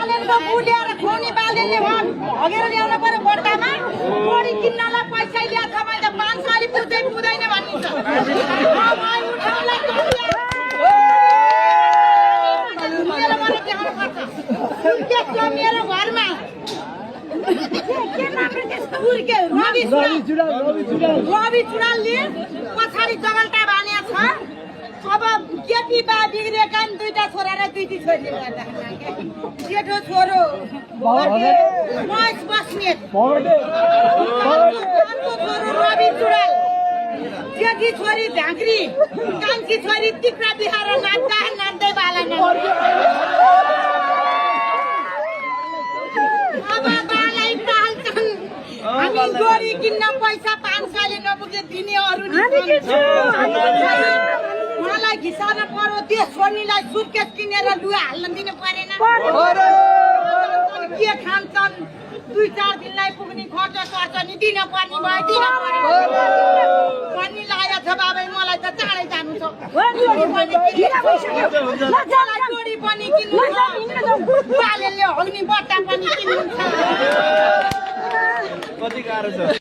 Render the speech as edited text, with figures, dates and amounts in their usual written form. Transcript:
बालेनको बुलेर खुनी बालेले हगेर ल्याउन पर्यो बर्तामा गोडी किन्नलाई पैसा ल्याछ मैले 5 साली पुग्दै पुग्दैन भनिन्छ मलाई उठाउला मेरो मन देखाउन पर्छ त्यसको मेरो घरमा के नाम त्यसको उर्के रवि चुडालले पछाडी जगल्टा बान्या छ अब केपी बा बिग्रेका दुईटा छोरा र दुईटी छोरी गर्दा जेठो छोरो महेश बस्नेत छोरो रवि चुडाल जेठी छोरी झाँक्री कान्छी छोरी टिक्रा बिहार नाच्दा नाच्दै बाला अब बालाई टाल्छन् हामी गोरी किन्न पैसा 5 साले नपुगे दिने अरू मलाई घिसाउन पर्यो देश छोड्नेलाई सुटकेस किनेर लुगा हाल्न दिनु परेन के खान्छन् 2-4 दिनलाई पुग्ने खर्च सर्छ नि दिन पर्ने भयो दिन पर्यो पनि लागेको छ बाबै मलाई त चाँडै जानु छ जोडी पनि किन्नु छ बालेले हग्ने बट्टा पनि किन्नु छ